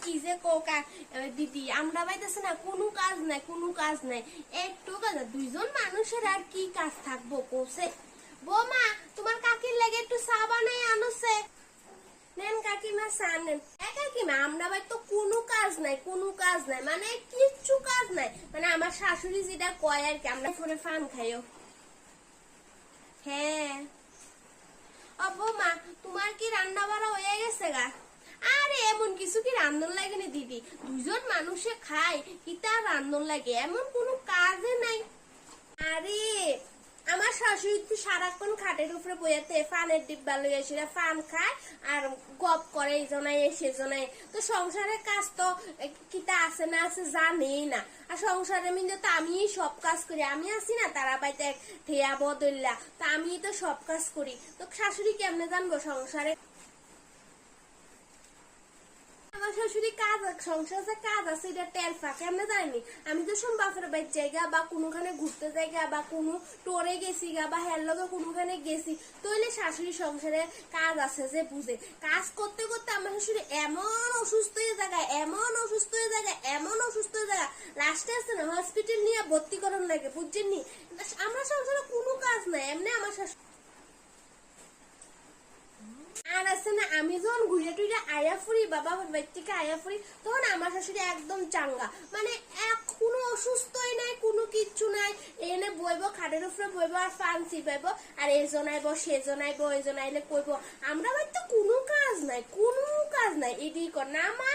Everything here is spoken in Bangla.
কি যে কোকা দিদি আমরা বাইতেছে না কোনো কাজ নাই কোনো কাজ নাই একটু কাজ দুইজন মানুষের আর কি কাজ থাকবো কোসে বৌমা তোমার কাকির লাগে একটু চা বানাই আনছে নেন কাকিমা চা নেন কাকিমা আমরা বাড়ি তো কোনো কাজ নাই কোনো কাজ নাই মানে কিচ্ছু কাজ নাই মানে আমার শাশুড়ি যেটা কয় আর কি আমরা ফোনে ফান খাইও হ্যাঁ ও বৌমা তোমার কি রান্না বাড়া হয়ে গেছে গা আরে এমন কিছু কি রান্ধন লাগে না দিদি দুজন মানুষে খায় কি তার রান্ধন লাগে এমন কোনো কাজে নাই আরে আমার শাশুড়ি তো সারাক্ষণ খাটের উপরে বইয়াতে ফানের ডিব্বা লইয়া সেটা ফান খায় আর গপ করে এই জনাই সে জনাই তো সংসারের কাজ তো কিতা আছে না আছে জানেই না আর সংসারের মধ্যে তো আমি সব কাজ করি আমি আছি না তারা বাইতে ঠেয়া বদল্লা তো আমি তো সব কাজ করি তো শাশুড়ি কেমনে জানবো সংসারে আমার শাশুড়ি কাজ সংসারে কাজ আছে এটা টের ফাঁকে আমরা জানি আমি তো শুন বাপের বাড়ির জায়গা বা কোনোখানে ঘুরতে জায়গা বা কোনো টোরে গেছি গা বা হের লগে কোনোখানে গেছি তইলে শাশুড়ি সংসারে কাজ আছে যে বুঝে কাজ করতে করতে আমার শাশুড়ি এমন অসুস্থ হয়ে জায়গায় এমন অসুস্থ হয়ে জায়গায় এমন অসুস্থ হয়ে জায়গা লাস্টে আসছে না হসপিটাল নিয়ে ভর্তি করন লাগে বুঝছেন নি আমার সংসারে কোনো কাজ নাই এমনি আমার শাশুড়ি আর আছে না আমি যখন ঘুরে টুরে আয়া ফুরি বাবা বাড়ি থেকে আয়া ফুরি তখন আমার শাশুড়ি একদম চাঙ্গা মানে কোনো অসুস্থই নাই কোনো কিচ্ছু নাই এনে বইব খাটের উপরে বইব আর ফান চিপাইব আর এজন আইব সেজন আইব এজন আইলে কইব আমরা বাড়িতে কোনো কাজ নাই কোনো কাজ নাই এদিক কর না মা